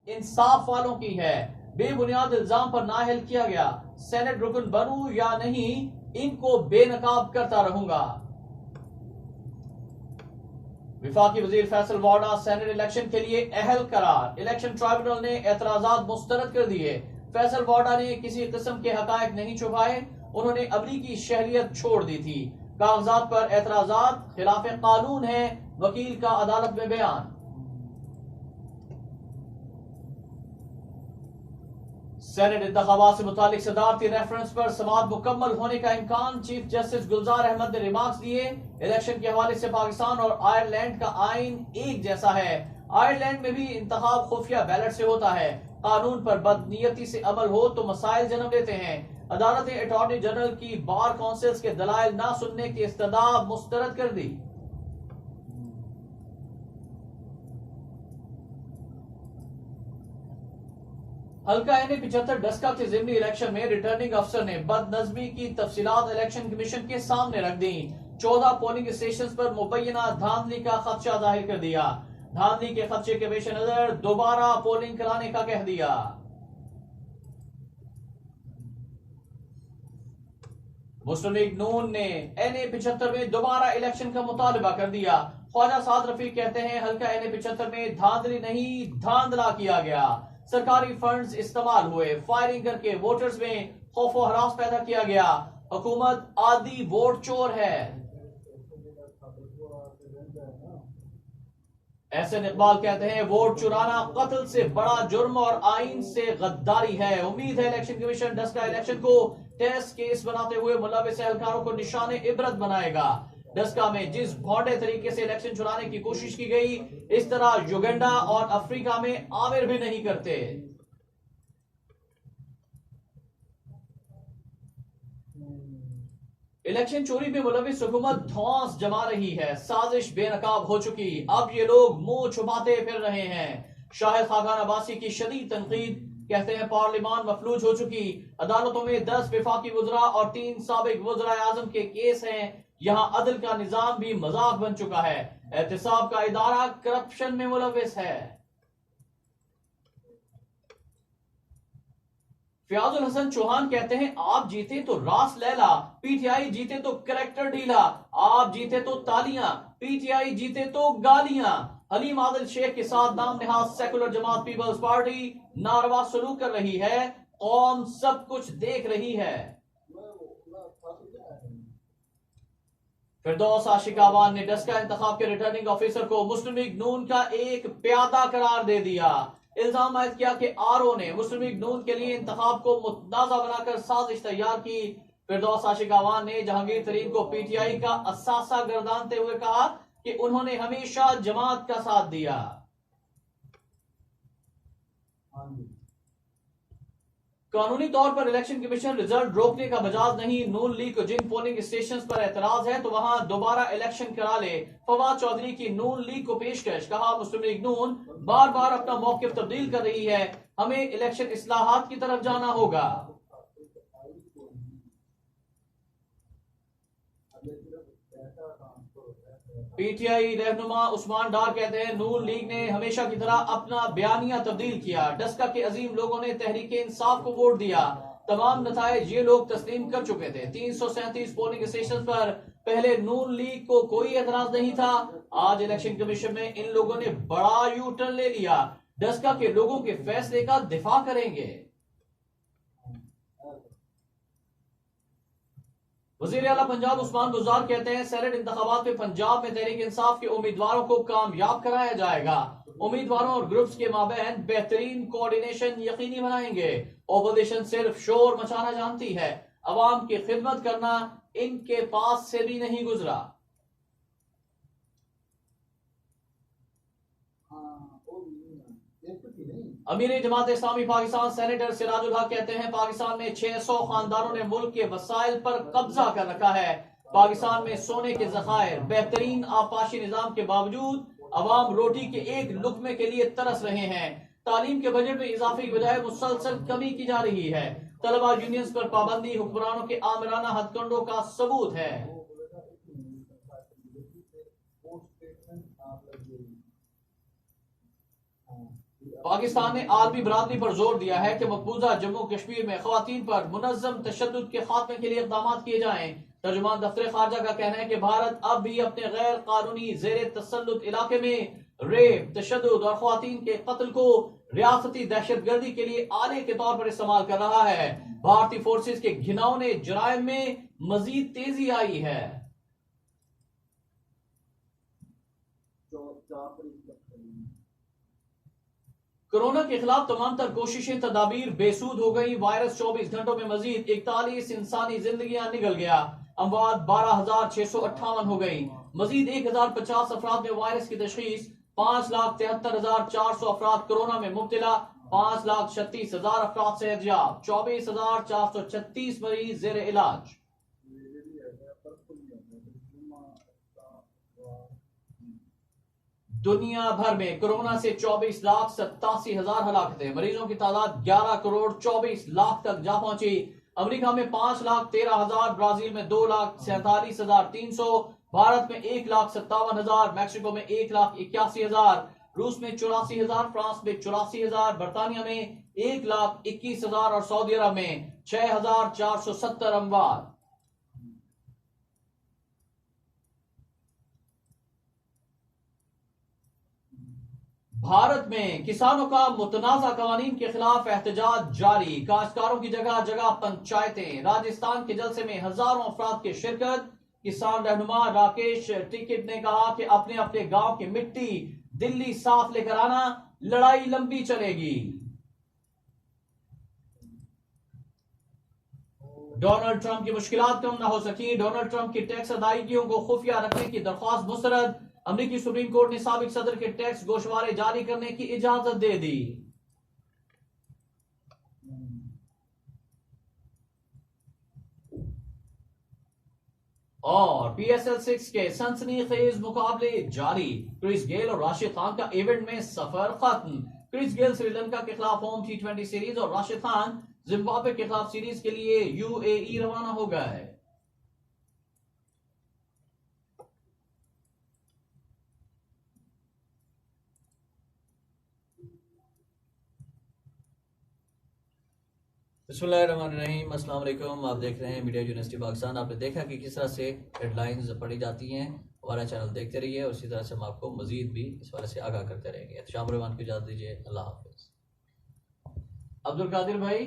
इंसाफ वालों की है। बेबुनियाद इल्जाम पर नाअहल किया गया, सेनेट रुकन बनूं या नहीं, इनको बेनकाब करता रहूंगा। विफाकी वजीर फैसल वाडा सेनेट इलेक्शन के लिए अहल करार, इलेक्शन ट्राइब्यूनल ने एतराजात मुस्तरद कर दिए। फैसल वाडा ने किसी किस्म के हकायक नहीं छुपाए, उन्होंने अबली की शहरियत छोड़ दी थी। कागजात पर एतराजात खिलाफ कानून है, वकील का अदालत में बयान। सेनेट इंतखाबात से मुतालिक सदारती रेफरेंस पर समाअत मुकम्मल होने का इम्कान, चीफ जस्टिस गुलजार अहमद ने रिमार्क्स दिए। इलेक्शन के हवाले से पाकिस्तान और आयरलैंड का आइन एक जैसा है। आयरलैंड में भी इंतखाब खुफिया बैलेट से होता है। कानून पर बदनीयती से अमल हो तो मसाइल जन्म लेते हैं। अदालत ने अटॉर्नी जनरल की बार काउंसिल्स के दलाइल ना सुनने की इस्तदा मुस्तरद कर दी। हल्का NA-75 डस्का के जिमनी इलेक्शन में रिटर्निंग अफसर ने बदनज़मी की तफसीलात इलेक्शन कमीशन के सामने रख दी। 14 पोलिंग स्टेशन पर मुबैना धांधली का खदशा जाहिर कर दिया। धांधली के खदशे के पेश नजर दोबारा पोलिंग कराने का कह दिया। मुस्लिम लीग नून ने NA-75 में दोबारा इलेक्शन का मुतालबा कर दिया। ख्वाजा साद रफीक कहते हैं हल्का NA-75 में धांधली नहीं, धांधला किया गया। सरकारी फंड्स इस्तेमाल हुए, फायरिंग करके वोटर्स में खौफ व हरास पैदा किया गया। हुकूमत आदि वोट चोर है। एहसन इकबाल कहते हैं वोट चुराना कत्ल से बड़ा जुर्म और आइन से गद्दारी है। उम्मीद है इलेक्शन कमीशन डस्का इलेक्शन को टेस्ट केस बनाते हुए मुलविस एहलकारों को निशाने इबरत बनाएगा। डस्का में जिस भौंडे तरीके से इलेक्शन चुराने की कोशिश की गई, इस तरह युगांडा और अफ्रीका में आमिर भी नहीं करते। इलेक्शन चोरी में मुलविस हुकूमत धौंस जमा रही है, साजिश बेनकाब हो चुकी, अब ये लोग मुंह छुपाते फिर रहे हैं। शाहिद खाकान अब्बासी की शदीद तनकीद, कहते हैं पार्लिमान मफलूज हो चुकी, अदालतों में 10 विफाकी वुज़रा और 3 साबिक वुज़रा आज़म के केस हैं, यहां अदल का निजाम भी मजाक बन चुका है, एहतिसाब का इदारा करप्शन में मुलविस है। फयाजुल हसन चौहान कहते हैं आप जीते तो रास लैला, PTI जीते तो करेक्टर ढीला, आप जीते तो तालियां, PTI जीते तो गालियां। हलीम आदिल शेख के साथ नाम निहाज सेकुलर जमात पीपल्स पार्टी नारवा सलूक कर रही है, कौम सब कुछ देख रही है। फिरदौस आशिक आवान ने डस्का इंतखाब के रिटर्निंग ऑफिसर को मुस्लिम लीग नून का एक प्यादा करार दे दिया। इल्जाम आयद किया कि RO ने मुस्लिम लीग नून के लिए इंतखाब को मुतनाज़ा बनाकर साजिश तैयार की। फिरदौस आशिक आवान ने जहांगीर तरीन को PTI का असासा गर्दानते हुए कहा कि उन्होंने हमेशा जमात का साथ दिया। कानूनी तौर पर इलेक्शन कमीशन रिजल्ट रोकने का मजाज नहीं, नून लीग को जिन पोलिंग स्टेशन पर एतराज है तो वहां दोबारा इलेक्शन करा ले। फवाद चौधरी की नून लीग को पेशकश, कहा मुस्लिम लीग नून बार बार अपना मौक़िफ़ तब्दील कर रही है, हमें इलेक्शन इस्लाहात की तरफ जाना होगा। PTI रहनुमा उस्मान डार कहते हैं नून लीग ने हमेशा की तरह अपना बयानिया तब्दील किया, डस्का के अजीम लोगों ने तहरीक इंसाफ को वोट दिया, तमाम नताइज ये लोग तस्लीम कर चुके थे। 337 पोलिंग स्टेशन पर पहले नून लीग को कोई एतराज नहीं था, आज इलेक्शन कमीशन में इन लोगों ने बड़ा यू टर्न ले लिया, डस्का के लोगों के फैसले का दिफा करेंगे। वज़ीर आला पंजाब उस्मान गुजार कहते हैं सेनेट इंतखाबात में पंजाब में तहरीक इंसाफ के उम्मीदवारों को कामयाब कराया जाएगा, उम्मीदवारों और ग्रुप्स के माबैन बेहतरीन कोऑर्डिनेशन यकीनी बनाएंगे। ओपोजिशन सिर्फ शोर मचाना जानती है, अवाम की खिदमत करना इनके पास से भी नहीं गुजरा। अमीर जमात इस्लामी पाकिस्तान सेनेटर सिराजुल हक कहते हैं पाकिस्तान में 600 खानदानों ने मुल्क के वसाइल पर कब्जा कर रखा है। पाकिस्तान में सोने के जखायर, बेहतरीन आबपाशी निजाम के बावजूद अवाम रोटी के एक लुकमे के लिए तरस रहे हैं। तालीम के बजट में इजाफे की बजाय मुसलसल कमी की जा रही है। तलबा यूनियंस पर पाबंदी हुक्मरानों के आमिराना हथकंडों का सबूत है। पाकिस्तान ने आलमी बरादरी पर जोर दिया है कि मकबूजा जम्मू कश्मीर में खवातीन पर मुनज़्ज़म तशद्दुद के खात्मे के लिए इक़दाम किए जाएं। तर्जुमान दफ्तर खारजा का कहना है कि भारत अब भी अपने गैर कानूनी ज़ेर तसल्लुत इलाके में रेप, तशद्दुद और खवातीन के कत्ल को रियासती दहशतगर्दी के लिए आले के तौर पर इस्तेमाल कर रहा है। भारतीय फोर्सेज के घिनौने जराइम में मजीद तेजी आई है। कोरोना के खिलाफ तमाम तर कोशिशें तदाबीर बेसूद हो गई। वायरस 24 घंटों में मजीद 41 इंसानी जिंदगियां निकल गया। अमवात 12,658 हो गई। मजीद 1,050 अफराद में वायरस की तशखीस। 5,73,400 अफराद कोरोना में मुब्तला। 5,36,000 अफराद सेहतयाब। 24,436 मरीज जेर इलाज। दुनिया भर में कोरोना से 24,87,000 हलाकतें। मरीजों की तादाद 11,24,00,000 तक जा पहुंची। अमेरिका में 5,13,000, ब्राजील में 2,47,300, भारत में 1,57,000, मैक्सिको में 1,81,000, रूस में 84,000, फ्रांस में 84,000, बर्तानिया में 1,21,000 और सऊदी अरब में 6,470 अमवात। भारत में किसानों का मुतनाज़ा कवानीन के खिलाफ एहतजाज जारी। काश्तकारों की जगह जगह पंचायतें। राजस्थान के जलसे में हजारों अफराद की शिरकत। किसान रहनुमा राकेश टिकैत ने कहा कि अपने अपने गांव की मिट्टी दिल्ली साफ लेकर आना, लड़ाई लंबी चलेगी। डोनाल्ड ट्रंप की मुश्किलात कम न हो सकी। डोनाल्ड ट्रंप की टैक्स अदायगियों को खुफिया रखने की दरख्वास्त मुस्तरद। अमेरिकी सुप्रीम कोर्ट ने साबिक सदर के टैक्स गोशवारे जारी करने की इजाजत दे दी। और PSL 6 के सनसनीखेज मुकाबले जारी। क्रिस गेल और राशिद खान का इवेंट में सफर खत्म। क्रिस गेल श्रीलंका के खिलाफ होम T20 सीरीज और राशिद खान जिम्बाब्वे के खिलाफ सीरीज के लिए UAE रवाना हो गए। बिस्मिल्लाहिर्रहमानिर्रहीम, अस्सलाम वालेकुम। आप देख रहे हैं मीडिया यूनिवर्सिटी पाकिस्तान। आपने देखा कि किस तरह से हेडलाइंस पढ़ी जाती हैं। हमारा चैनल देखते रहिए और इसी तरह से हम आपको मजीद भी इस बारे से आगाह करते रहेंगे। शाम रहमान को इजाज़त दीजिए। अल्लाह हाफिज़। अब्दुल कादिर भाई।